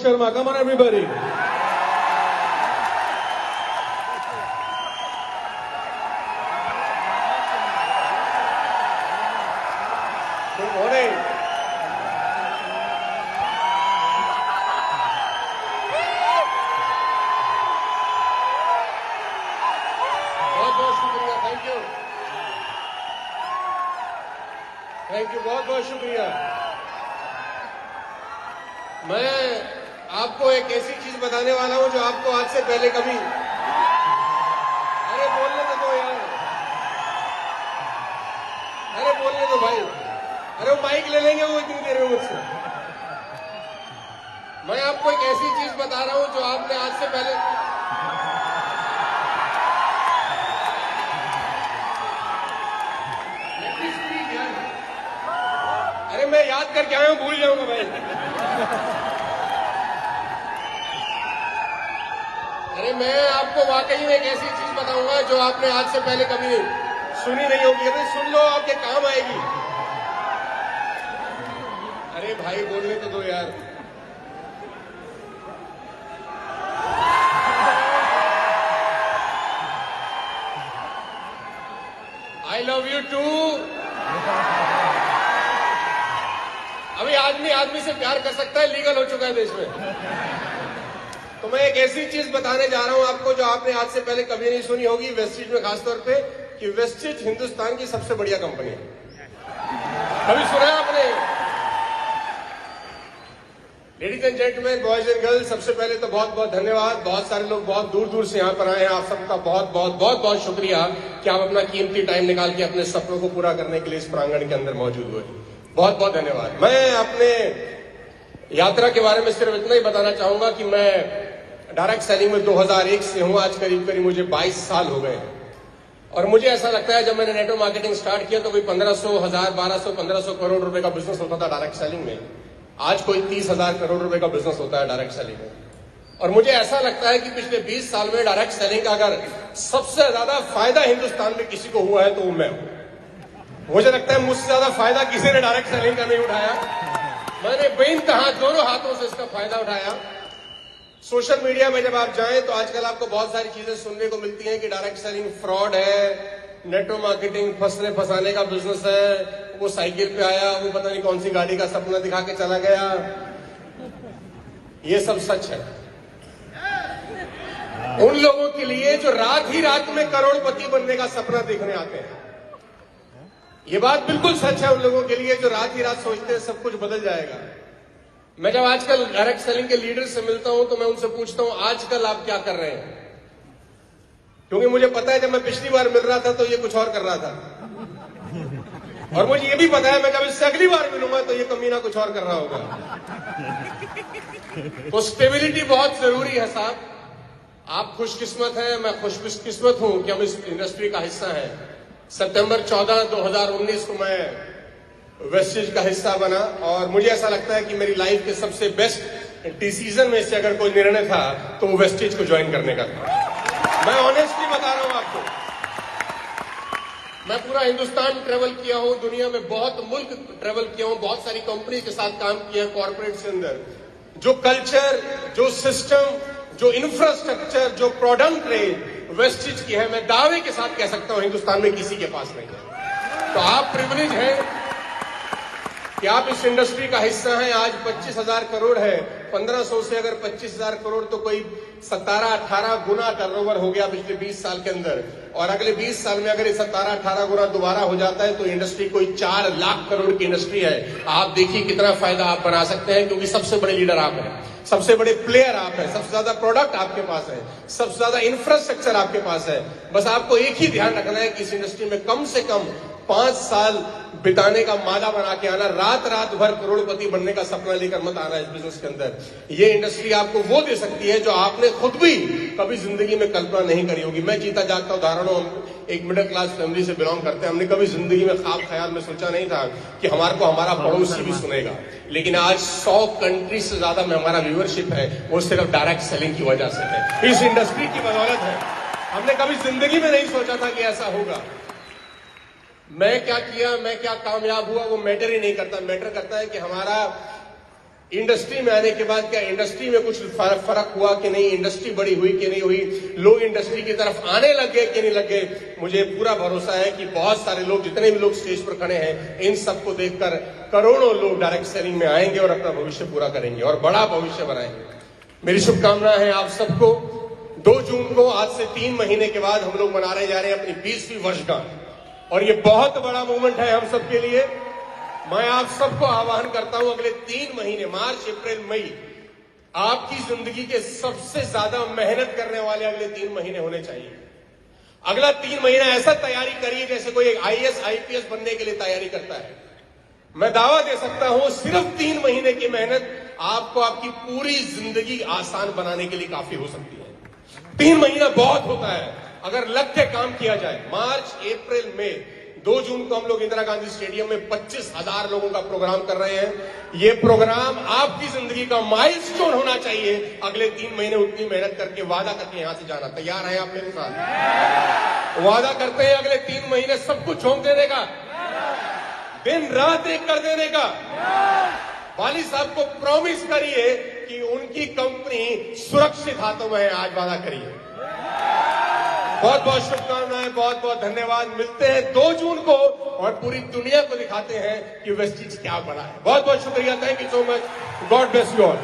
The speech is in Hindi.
Sharma. Come on, everybody. Good morning. बहुत शुक्रिया. Thank you. बहुत शुक्रिया. मैं आपको एक ऐसी चीज बताने वाला हूं जो आपको आज से पहले कभी, अरे बोलने तो दो यार, अरे बोलने दो भाई, अरे वो माइक ले लेंगे वो इतनी देर में मुझसे. मैं आपको एक ऐसी चीज बता रहा हूं जो आपने आज से पहले, अरे मैं याद करके आया हूं, भूल जाऊंगा भाई. अरे मैं आपको वाकई में एक ऐसी चीज बताऊंगा जो आपने आज से पहले कभी सुनी नहीं होगी. अरे सुन लो, आपके काम आएगी. अरे भाई बोलने तो दो यार. I love you too. अभी आदमी आदमी से प्यार कर सकता है, लीगल हो चुका है देश में. तो मैं एक ऐसी चीज बताने जा रहा हूं आपको जो आपने आज से पहले कभी नहीं सुनी होगी, वेस्टिज में खासतौर पे, कि वेस्टिज हिंदुस्तान की सबसे बढ़िया कंपनी है. कभी सुना है आपने? Ladies and gentleman, boys and girls, सबसे पहले तो बहुत बहुत धन्यवाद. बहुत सारे लोग बहुत दूर दूर से यहाँ पर आए हैं. आप सबका बहुत बहुत बहुत बहुत शुक्रिया कि आप अपना कीमती टाइम निकाल के अपने सपनों को पूरा करने के लिए इस प्रांगण के अंदर मौजूद हुए. बहुत बहुत धन्यवाद. मैं अपने यात्रा के बारे में सिर्फ इतना ही बताना चाहूंगा कि मैं डायरेक्ट सेलिंग में 2001 से हूं. आज करीब करीब मुझे 22 साल हो गए हैं. और मुझे ऐसा लगता है जब मैंने नेटवर्क मार्केटिंग स्टार्ट किया तो कोई 1500, 1000, 1200, 1500 करोड़ रुपए का बिजनेस होता था डायरेक्ट सेलिंग में. आज कोई 30,000 करोड़ रुपए का बिजनेस होता है डायरेक्ट सेलिंग में. और मुझे ऐसा लगता है कि पिछले 20 साल में डायरेक्ट सेलिंग का अगर सबसे ज्यादा फायदा हिंदुस्तान में किसी को हुआ है तो वो मैं हूं. मुझे लगता है मुझसे ज्यादा फायदा किसी ने डायरेक्ट सेलिंग का नहीं उठाया. मैंने बेइंतहा दोनों हाथों से इसका फायदा उठाया. सोशल मीडिया में जब आप जाएं तो आजकल आपको बहुत सारी चीजें सुनने को मिलती हैं कि डायरेक्ट सेलिंग फ्रॉड है, नेटवर्क मार्केटिंग फंसने फंसाने का बिजनेस है, वो साइकिल पे आया, वो पता नहीं कौन सी गाड़ी का सपना दिखा के चला गया. ये सब सच है उन लोगों के लिए जो रात ही रात में करोड़पति बनने का सपना देखने आते हैं. ये बात बिल्कुल सच है उन लोगों के लिए जो रात ही रात सोचते हैं सब कुछ बदल जाएगा. मैं जब आजकल डायरेक्ट सेलिंग के लीडर से मिलता हूं तो मैं उनसे पूछता हूं आजकल आप क्या कर रहे हैं, क्योंकि मुझे पता है जब मैं पिछली बार मिल रहा था तो ये कुछ और कर रहा था. और मुझे ये भी पता है मैं जब इससे अगली बार मिलूंगा तो ये कमीना कुछ और कर रहा होगा. तो स्टेबिलिटी बहुत जरूरी है साहब. आप खुशकिस्मत हैं, मैं खुशकिस्मत हूं कि हम इस इंडस्ट्री का हिस्सा हैं. सितंबर 14, 2019 को मैं वेस्टिज का हिस्सा बना और मुझे ऐसा लगता है कि मेरी लाइफ के सबसे बेस्ट डिसीजन में से अगर कोई निर्णय था तो वो वेस्टिज को ज्वाइन करने का था. मैं ऑनेस्टली बता रहा हूं आपको. मैं पूरा हिंदुस्तान ट्रेवल किया हूं, दुनिया में बहुत मुल्क ट्रेवल किया हूं, बहुत सारी कंपनी के साथ काम किया है कॉर्पोरेट के अंदर. जो कल्चर, जो सिस्टम, जो इंफ्रास्ट्रक्चर, जो प्रोडक्ट रेंज वेस्टिज की है, मैं दावे के साथ कह सकता हूं हिंदुस्तान में किसी के पास नहीं है. तो आप प्रिविलेज हैं कि आप इस इंडस्ट्री का हिस्सा हैं. आज 25,000 करोड़ है. 1500 से अगर 25,000 करोड़ तो कोई 17-18 गुना टर्नओवर हो गया पिछले 20 साल के अंदर. और अगले 20 साल में अगर ये 17-18 गुना दोबारा हो जाता है तो इंडस्ट्री कोई 4 लाख करोड़ की इंडस्ट्री है. आप देखिए कितना फायदा आप बना सकते हैं, क्योंकि सबसे बड़े लीडर आप हैं, सबसे बड़े प्लेयर आप हैं, सबसे ज्यादा प्रोडक्ट आपके पास है, सबसे ज्यादा इंफ्रास्ट्रक्चर आपके पास है. बस आपको एक ही ध्यान रखना है कि इस इंडस्ट्री में कम से कम 5 साल बिताने का मादा बना के आना. रात रात भर करोड़पति बनने का सपना लेकर मत आना इस बिजनेस के अंदर. ये इंडस्ट्री आपको वो दे सकती है जो आपने खुद भी कभी जिंदगी में कल्पना नहीं करी होगी. मैं जीता जागता उदाहरण हूं. हम एक मिडिल क्लास फैमिली से बिलोंग करते हैं. हमने कभी जिंदगी में ख्वाब ख्याल में सोचा नहीं था कि हमारे को हमारा पड़ोसी भी सुनेगा. लेकिन आज 100 कंट्री से ज्यादा में हमारा व्यूअरशिप है, वो सिर्फ डायरेक्ट सेलिंग की वजह से है, इस इंडस्ट्री की बदौलत है. हमने कभी जिंदगी में नहीं सोचा था कि ऐसा होगा. मैं क्या किया, मैं क्या कामयाब हुआ, वो मैटर ही नहीं करता. मैटर करता है कि हमारा इंडस्ट्री में आने के बाद क्या इंडस्ट्री में कुछ फर्क हुआ कि नहीं, इंडस्ट्री बड़ी हुई कि नहीं हुई, लोग इंडस्ट्री की तरफ आने लग गए कि नहीं लग गए। मुझे पूरा भरोसा है कि बहुत सारे लोग, जितने भी लोग स्टेज पर खड़े हैं, इन सबको देखकर करोड़ों लोग डायरेक्ट सेलिंग में आएंगे और अपना भविष्य पूरा करेंगे और बड़ा भविष्य बनाएंगे। मेरी शुभकामनाएं हैं आप सबको। 2 जून को, आज से 3 महीने के बाद, हम लोग मनाने जा रहे हैं अपनी 20वीं वर्षगांठ और ये बहुत बड़ा मूवमेंट है हम सबके लिए। मैं आप सबको आह्वान करता हूं, अगले 3 महीने, मार्च, अप्रैल, मई, आपकी जिंदगी के सबसे ज्यादा मेहनत करने वाले अगले 3 महीने होने चाहिए। अगला 3 महीना ऐसा तैयारी करिए जैसे कोई एक IAS IPS बनने के लिए तैयारी करता है। मैं दावा दे सकता हूं, सिर्फ 3 महीने की मेहनत आपको आपकी पूरी जिंदगी आसान बनाने के लिए काफी हो सकती है। 3 महीना बहुत होता है अगर लग के काम किया जाए। मार्च, अप्रैल, मई, 2 जून को हम लोग इंदिरा गांधी स्टेडियम में 25,000 लोगों का प्रोग्राम कर रहे हैं। ये प्रोग्राम आपकी जिंदगी का माइलस्टोन होना चाहिए। अगले 3 महीने उतनी मेहनत करके, वादा करके यहां से जाना। तैयार हैं आप मेरे साथ? वादा करते हैं अगले 3 महीने सब कुछ झोंक देने का, दिन रात एक कर देने का। वाली साहब को प्रॉमिस करिए कि उनकी कंपनी सुरक्षित हाथों में है। आज वादा करिए। बहुत बहुत शुभकामनाएं, बहुत बहुत धन्यवाद। मिलते हैं 2 जून को और पूरी दुनिया को दिखाते हैं कि वेस्टीज क्या बड़ा है। बहुत बहुत शुक्रिया। Thank you so much. God bless you all.